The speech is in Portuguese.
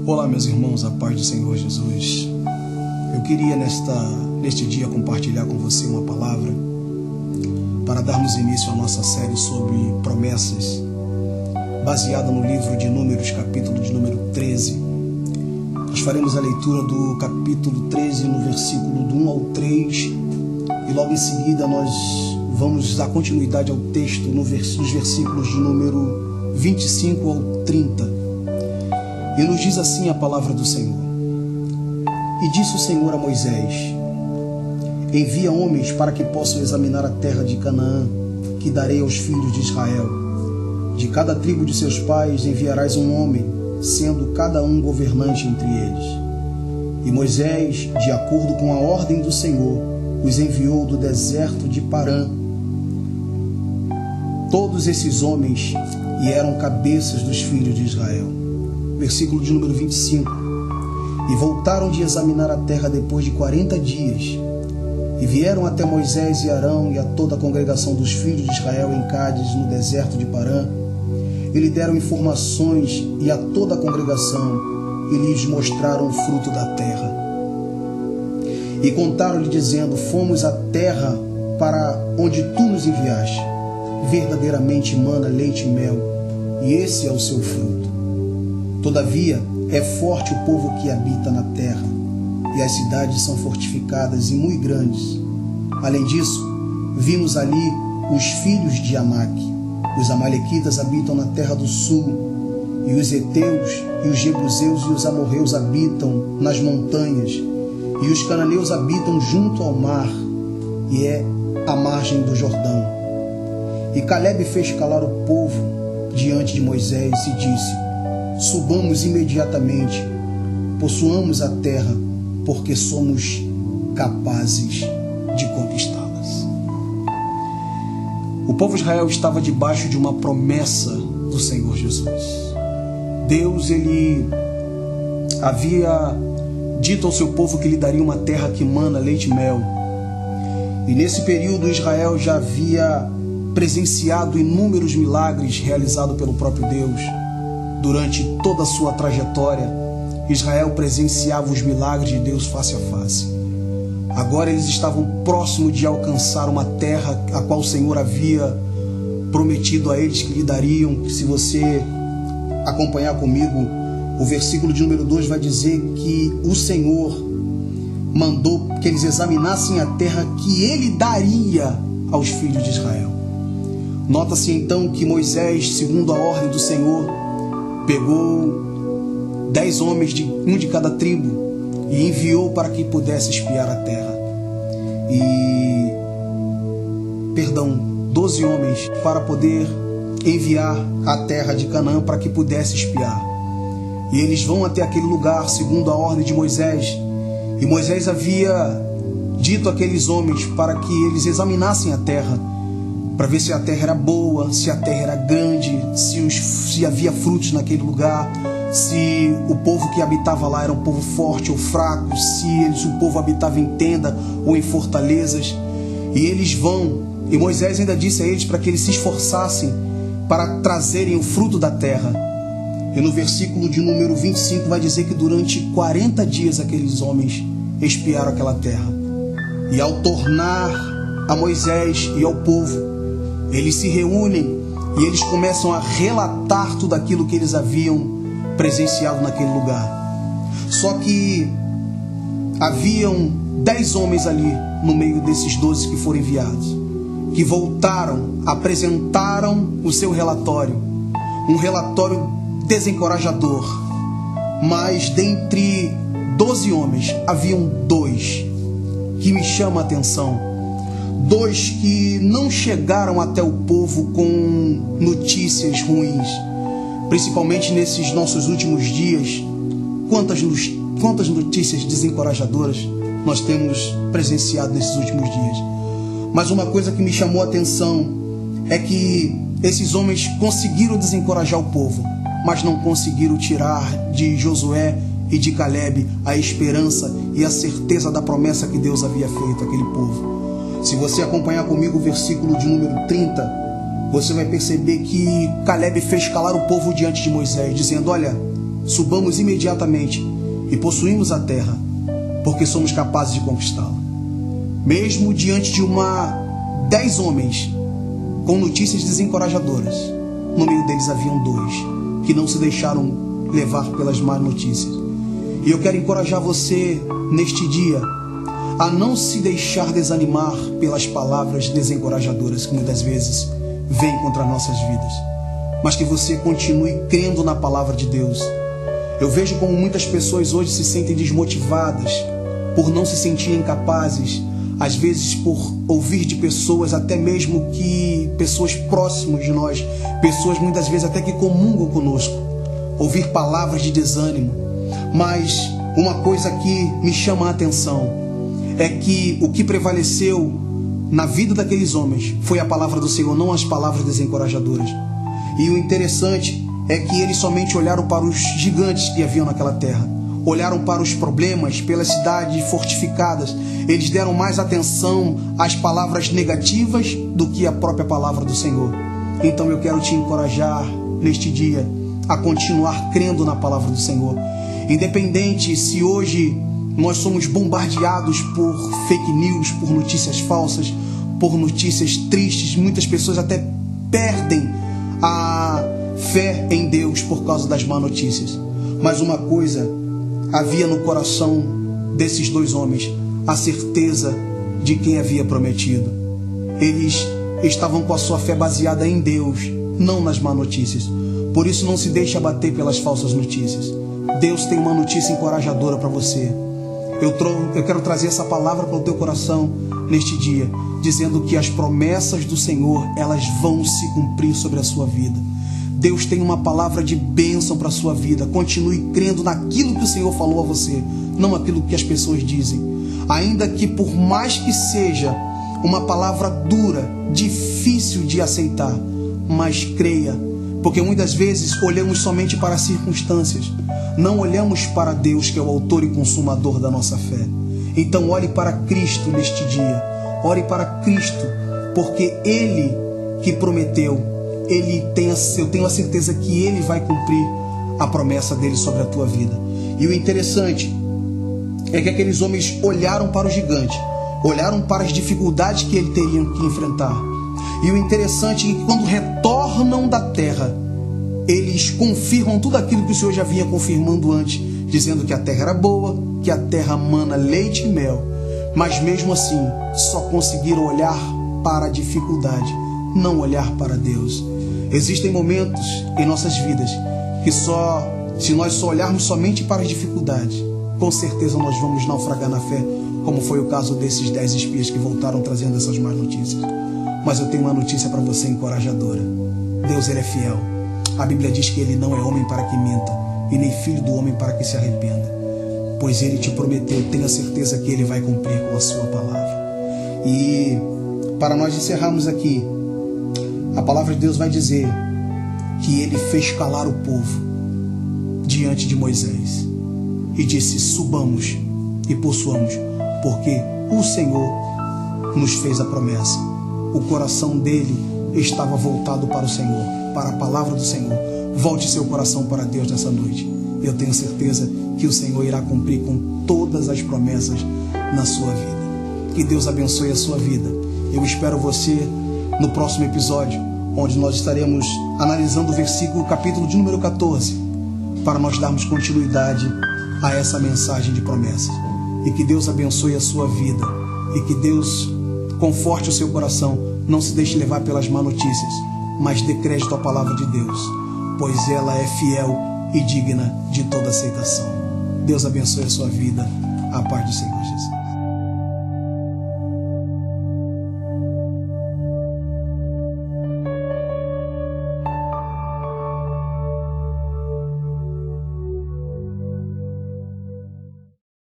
Olá, meus irmãos, a paz do Senhor Jesus. Eu queria neste dia compartilhar com você uma palavra para darmos início à nossa série sobre promessas, baseada no livro de Números, capítulo de número 13. Nós faremos a leitura do capítulo 13, no versículo do 1 ao 3, e logo em seguida nós vamos dar continuidade ao texto nos versículos de número 25 ao 30. E nos diz assim a palavra do Senhor: E disse o Senhor a Moisés: Envia homens para que possam examinar a terra de Canaã, que darei aos filhos de Israel. De cada tribo de seus pais enviarás um homem, sendo cada um governante entre eles. E Moisés, de acordo com a ordem do Senhor, os enviou do deserto de Parã. Todos esses homens eram cabeças dos filhos de Israel. Versículo de número 25. E voltaram de examinar a terra depois de 40 dias. E vieram até Moisés e Arão e a toda a congregação dos filhos de Israel em Cádiz, no deserto de Parã. E lhe deram informações e a toda a congregação, e lhes mostraram o fruto da terra. E contaram-lhe dizendo: Fomos à terra para onde tu nos enviaste. Verdadeiramente mana leite e mel, e esse é o seu fruto. Todavia, é forte o povo que habita na terra, e as cidades são fortificadas e muito grandes. Além disso, vimos ali os filhos de Amaque. Os amalequitas habitam na terra do sul, e os heteus, e os jebuseus e os amorreus habitam nas montanhas, e os cananeus habitam junto ao mar, e é a margem do Jordão. E Calebe fez calar o povo diante de Moisés e disse: Subamos imediatamente, possuamos a terra, porque somos capazes de conquistá-las. O povo de Israel estava debaixo de uma promessa do Senhor Jesus. Deus, ele havia dito ao seu povo que lhe daria uma terra que mana leite e mel. E nesse período Israel já havia presenciado inúmeros milagres realizados pelo próprio Deus. Durante toda a sua trajetória, Israel presenciava os milagres de Deus face a face. Agora eles estavam próximos de alcançar uma terra a qual o Senhor havia prometido a eles que lhe dariam. Se você acompanhar comigo, o versículo de número 2 vai dizer que o Senhor mandou que eles examinassem a terra que ele daria aos filhos de Israel. Nota-se então que Moisés, segundo a ordem do Senhor, pegou 10 homens, um de cada tribo, e enviou para que pudesse espiar a terra. 12 homens para poder enviar a terra de Canaã para que pudesse espiar. E eles vão até aquele lugar, segundo a ordem de Moisés. E Moisés havia dito àqueles homens para que eles examinassem a terra, para ver se a terra era boa, se a terra era grande, se havia frutos naquele lugar, se o povo que habitava lá era um povo forte ou fraco, se o povo habitava em tenda ou em fortalezas. E eles vão, e Moisés ainda disse a eles para que eles se esforçassem para trazerem o fruto da terra. E no versículo de número 25 vai dizer que durante 40 dias aqueles homens espiaram aquela terra. E ao tornar a Moisés e ao povo, eles se reúnem e eles começam a relatar tudo aquilo que eles haviam presenciado naquele lugar. Só que haviam 10 homens ali no meio desses 12 que foram enviados, que voltaram, apresentaram o seu relatório, um relatório desencorajador. Mas dentre 12 homens haviam 2 que me chamam a atenção. 2 que não chegaram até o povo com notícias ruins, principalmente nesses nossos últimos dias. Quantas notícias desencorajadoras nós temos presenciado nesses últimos dias. Mas uma coisa que me chamou a atenção é que esses homens conseguiram desencorajar o povo, mas não conseguiram tirar de Josué e de Calebe a esperança e a certeza da promessa que Deus havia feito àquele povo. Se você acompanhar comigo o versículo de número 30, você vai perceber que Calebe fez calar o povo diante de Moisés, dizendo: olha, subamos imediatamente e possuímos a terra, porque somos capazes de conquistá-la. Mesmo diante de 10 homens com notícias desencorajadoras, no meio deles haviam 2 que não se deixaram levar pelas más notícias. E eu quero encorajar você neste dia a não se deixar desanimar pelas palavras desencorajadoras que muitas vezes vêm contra nossas vidas, mas que você continue crendo na palavra de Deus. Eu vejo como muitas pessoas hoje se sentem desmotivadas por não se sentirem capazes, às vezes por ouvir de pessoas, até mesmo que pessoas próximas de nós, pessoas muitas vezes até que comungam conosco, ouvir palavras de desânimo. Mas uma coisa que me chama a atenção é que o que prevaleceu na vida daqueles homens foi a palavra do Senhor, não as palavras desencorajadoras. E o interessante é que eles somente olharam para os gigantes que haviam naquela terra, olharam para os problemas, pelas cidades fortificadas. Eles deram mais atenção às palavras negativas do que à própria palavra do Senhor. Então eu quero te encorajar neste dia a continuar crendo na palavra do Senhor. Independente se hoje nós somos bombardeados por fake news, por notícias falsas, por notícias tristes, muitas pessoas até perdem a fé em Deus por causa das más notícias. Mas uma coisa havia no coração desses 2 homens: a certeza de quem havia prometido. Eles estavam com a sua fé baseada em Deus, não nas más notícias. Por isso não se deixe abater pelas falsas notícias. Deus tem uma notícia encorajadora para você. Eu quero trazer essa palavra para o teu coração neste dia, dizendo que as promessas do Senhor, elas vão se cumprir sobre a sua vida. Deus tem uma palavra de bênção para a sua vida. Continue crendo naquilo que o Senhor falou a você, não aquilo que as pessoas dizem. Ainda que por mais que seja uma palavra dura, difícil de aceitar, mas creia, porque muitas vezes olhamos somente para as circunstâncias, não olhamos para Deus, que é o autor e consumador da nossa fé. Então olhe para Cristo neste dia, ore para Cristo, porque Ele que prometeu, eu tenho a certeza que Ele vai cumprir a promessa dele sobre a tua vida. E o interessante é que aqueles homens olharam para o gigante, olharam para as dificuldades que ele teria que enfrentar. E o interessante é que quando retornam da terra, eles confirmam tudo aquilo que o Senhor já vinha confirmando antes, dizendo que a terra era boa, que a terra mana leite e mel. Mas mesmo assim, só conseguiram olhar para a dificuldade, não olhar para Deus. Existem momentos em nossas vidas que se nós só olharmos somente para as dificuldades, com certeza nós vamos naufragar na fé, como foi o caso desses 10 espias que voltaram trazendo essas más notícias. Mas eu tenho uma notícia para você encorajadora. Deus, Ele é fiel. A Bíblia diz que Ele não é homem para que minta, e nem filho do homem para que se arrependa. Pois Ele te prometeu, tenha certeza que Ele vai cumprir com a sua palavra. E para nós encerrarmos aqui, a palavra de Deus vai dizer que Ele fez calar o povo diante de Moisés e disse: subamos e possuamos, porque o Senhor nos fez a promessa. O coração dele estava voltado para o Senhor, para a palavra do Senhor. Volte seu coração para Deus nessa noite. Eu tenho certeza que o Senhor irá cumprir com todas as promessas na sua vida. Que Deus abençoe a sua vida. Eu espero você no próximo episódio, onde nós estaremos analisando o versículo, capítulo de número 14, para nós darmos continuidade a essa mensagem de promessas. E que Deus abençoe a sua vida, e que Deus conforte o seu coração. Não se deixe levar pelas más notícias, mas dê crédito à palavra de Deus, pois ela é fiel e digna de toda aceitação. Deus abençoe a sua vida. A paz do Senhor Jesus.